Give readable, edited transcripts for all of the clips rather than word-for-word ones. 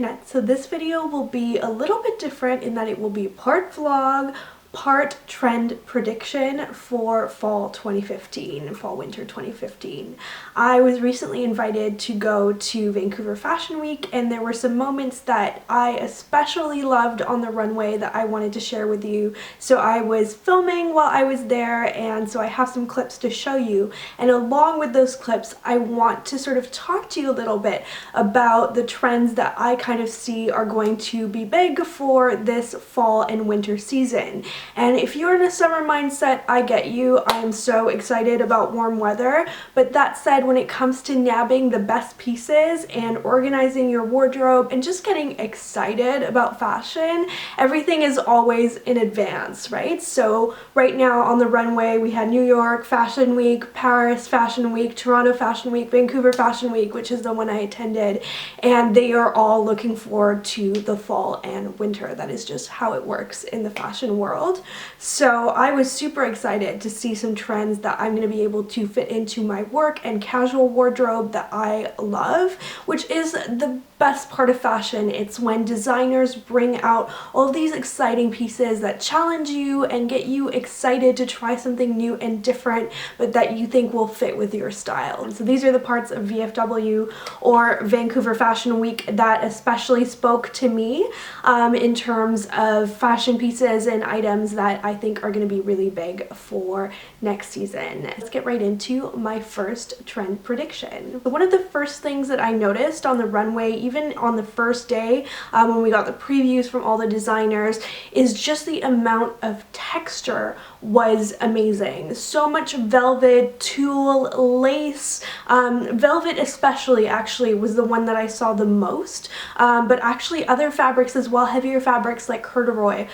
internet. So this video will be a little bit different in that it will be part vlog, part trend prediction for fall 2015, fall winter 2015. I was recently invited to go to Vancouver Fashion Week, and there were some moments that I especially loved on the runway that I wanted to share with you. So I was filming while I was there, and so I have some clips to show you. And along with those clips, I want to sort of talk to you a little bit about the trends that I kind of see are going to be big for this fall and winter season. And if you're in a summer mindset, I get you. I am so excited about warm weather. But that said, when it comes to nabbing the best pieces and organizing your wardrobe and just getting excited about fashion, everything is always in advance, right? So right now on the runway, we had New York Fashion Week, Paris Fashion Week, Toronto Fashion Week, Vancouver Fashion Week, which is the one I attended, and they are all looking forward to the fall and winter. That is just how it works in the fashion world. So I was super excited to see some trends that I'm going to be able to fit into my work and casual wardrobe that I love, which is the best part of fashion. It's when designers bring out all these exciting pieces that challenge you and get you excited to try something new and different, but that you think will fit with your style. And so these are the parts of VFW or Vancouver Fashion Week that especially spoke to me in terms of fashion pieces and items that I think are going to be really big for next season. Let's get right into my first trend prediction. One of the first things that I noticed on the runway, even on the first day when we got the previews from all the designers, is just the amount of texture was amazing. So much velvet, tulle, lace. Velvet especially actually was the one that I saw the most, but actually other fabrics as well, heavier fabrics like corduroy,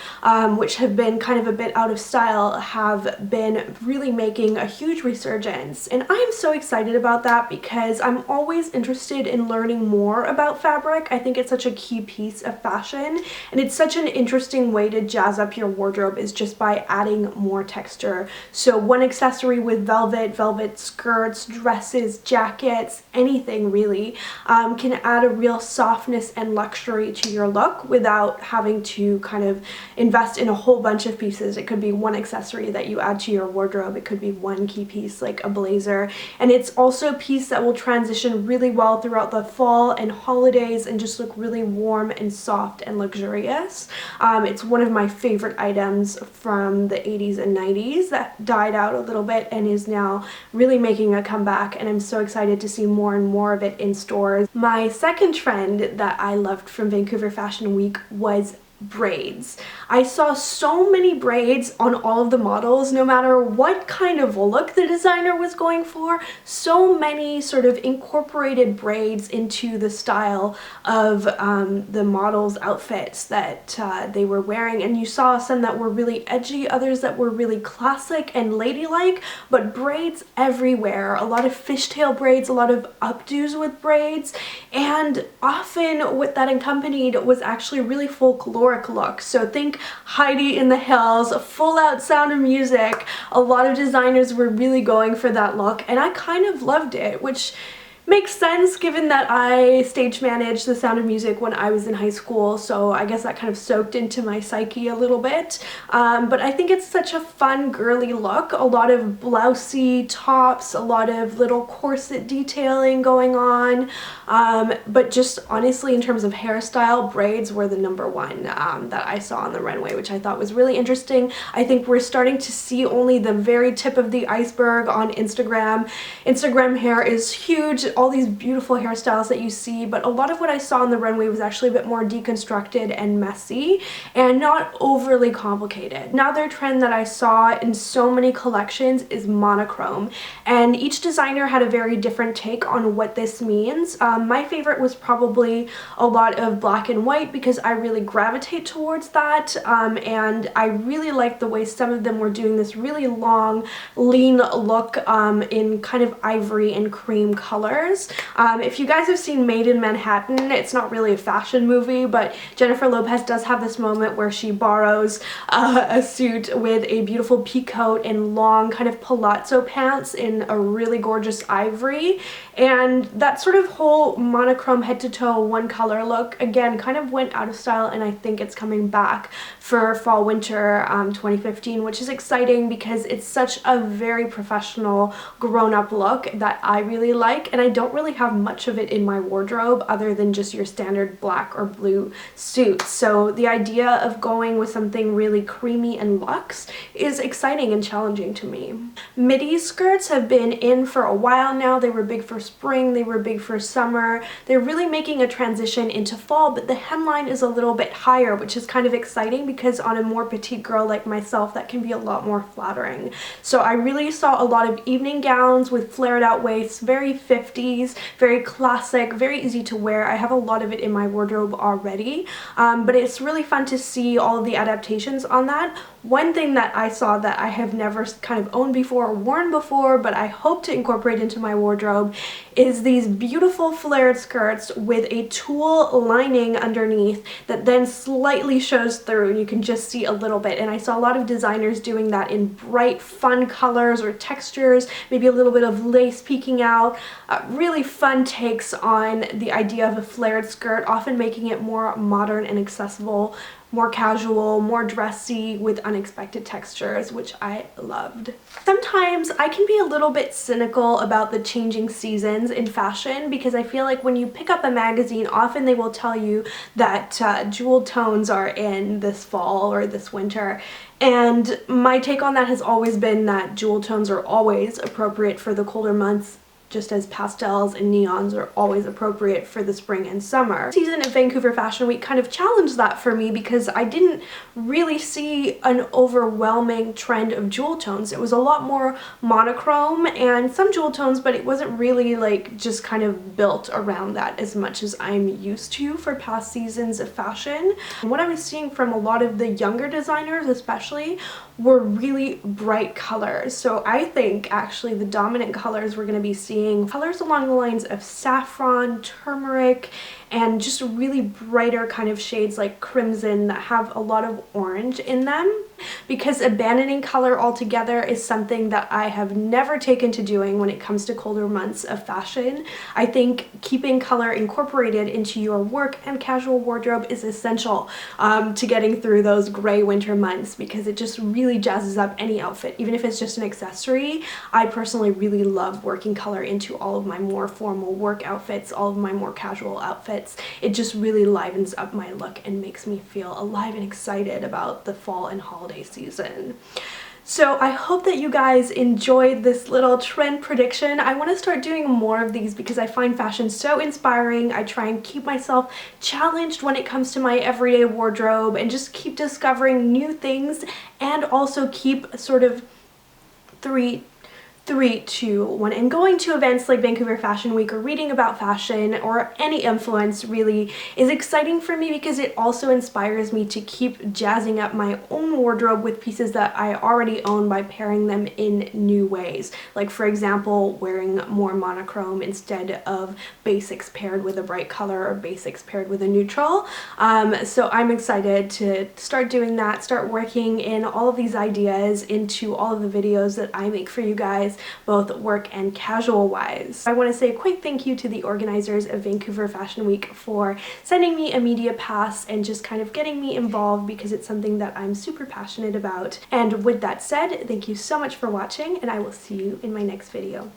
which have been kind of a bit out of style, have been really making a huge resurgence. And I am so excited about that because I'm always interested in learning more about fabric. I think it's such a key piece of fashion, and it's such an interesting way to jazz up your wardrobe is just by adding more texture. So one accessory with velvet skirts, dresses, jackets, anything really, can add a real softness and luxury to your look without having to kind of invest in a whole bunch of pieces. It could be one accessory that you add to your wardrobe. It could be one key piece like a blazer. And it's also a piece that will transition really well throughout the fall and holidays and just look really warm and soft and luxurious. It's one of my favorite items from the 80s and 90s that died out a little bit and is now really making a comeback, and I'm so excited to see more and more of it in stores. My second trend that I loved from Vancouver Fashion Week was braids. I saw so many braids on all of the models, no matter what kind of look the designer was going for. So many sort of incorporated braids into the style of the models' outfits that they were wearing, and you saw some that were really edgy, others that were really classic and ladylike, but braids everywhere. A lot of fishtail braids, a lot of updos with braids, and often what that accompanied was actually really folkloric look. So think Heidi in the Hills, full out Sound of Music. A lot of designers were really going for that look, and I kind of loved it, which makes sense given that I stage managed the Sound of Music when I was in high school, so I guess that kind of soaked into my psyche a little bit. But I think it's such a fun girly look. A lot of blousey tops, a lot of little corset detailing going on, but just honestly in terms of hairstyle, braids were the number one that I saw on the runway, which I thought was really interesting. I think we're starting to see only the very tip of the iceberg on Instagram. Instagram hair is huge. All these beautiful hairstyles that you see, but a lot of what I saw on the runway was actually a bit more deconstructed and messy and not overly complicated. Another trend that I saw in so many collections is monochrome, and each designer had a very different take on what this means. My favorite was probably a lot of black and white because I really gravitate towards that, and I really liked the way some of them were doing this really long, lean look in kind of ivory and cream color. colors. If you guys have seen Made in Manhattan, it's not really a fashion movie, but Jennifer Lopez does have this moment where she borrows a suit with a beautiful pea coat and long kind of palazzo pants in a really gorgeous ivory, and that sort of whole monochrome head to toe one color look again kind of went out of style, and I think it's coming back for fall winter 2015, which is exciting because it's such a very professional grown-up look that I really like, and I don't really have much of it in my wardrobe other than just your standard black or blue suits. So the idea of going with something really creamy and luxe is exciting and challenging to me. Midi skirts have been in for a while now. They were big for spring, they were big for summer. They're really making a transition into fall, but the hemline is a little bit higher, which is kind of exciting because on a more petite girl like myself, that can be a lot more flattering. So I really saw a lot of evening gowns with flared out waists, very 50s, very classic, very easy to wear. I have a lot of it in my wardrobe already, but it's really fun to see all of the adaptations on that. One thing that I saw that I have never kind of owned before or worn before, but I hope to incorporate into my wardrobe, is these beautiful flared skirts with a tulle lining underneath that then slightly shows through, and you can just see a little bit. And I saw a lot of designers doing that in bright, fun colors or textures, maybe a little bit of lace peeking out. Really fun takes on the idea of a flared skirt, often making it more modern and accessible, more casual, more dressy with unexpected textures, which I loved. Sometimes I can be a little bit cynical about the changing seasons in fashion because I feel like when you pick up a magazine, often they will tell you that jewel tones are in this fall or this winter. And my take on that has always been that jewel tones are always appropriate for the colder months, just as pastels and neons are always appropriate for the spring and summer. The season of Vancouver Fashion Week kind of challenged that for me because I didn't really see an overwhelming trend of jewel tones. It was a lot more monochrome and some jewel tones, but it wasn't really like just kind of built around that as much as I'm used to for past seasons of fashion. And what I was seeing from a lot of the younger designers especially were really bright colors. So I think actually the dominant colors we're going to be seeing colors along the lines of saffron, turmeric, and just really brighter kind of shades like crimson that have a lot of orange in them. Because abandoning color altogether is something that I have never taken to doing when it comes to colder months of fashion. I think keeping color incorporated into your work and casual wardrobe is essential to getting through those gray winter months because it just really jazzes up any outfit, even if it's just an accessory. I personally really love working color into all of my more formal work outfits, all of my more casual outfits. It just really livens up my look and makes me feel alive and excited about the fall and holiday season. So I hope that you guys enjoyed this little trend prediction. I want to start doing more of these because I find fashion so inspiring. I try and keep myself challenged when it comes to my everyday wardrobe and just keep discovering new things, and also keep sort of three, two, one, and going to events like Vancouver Fashion Week or reading about fashion or any influence really is exciting for me because it also inspires me to keep jazzing up my own wardrobe with pieces that I already own by pairing them in new ways. Like for example, wearing more monochrome instead of basics paired with a bright color or basics paired with a neutral. So I'm excited to start doing that, start working in all of these ideas into all of the videos that I make for you guys, both work and casual wise. I want to say a quick thank you to the organizers of Vancouver Fashion Week for sending me a media pass and just kind of getting me involved because it's something that I'm super passionate about. And with that said, thank you so much for watching, and I will see you in my next video.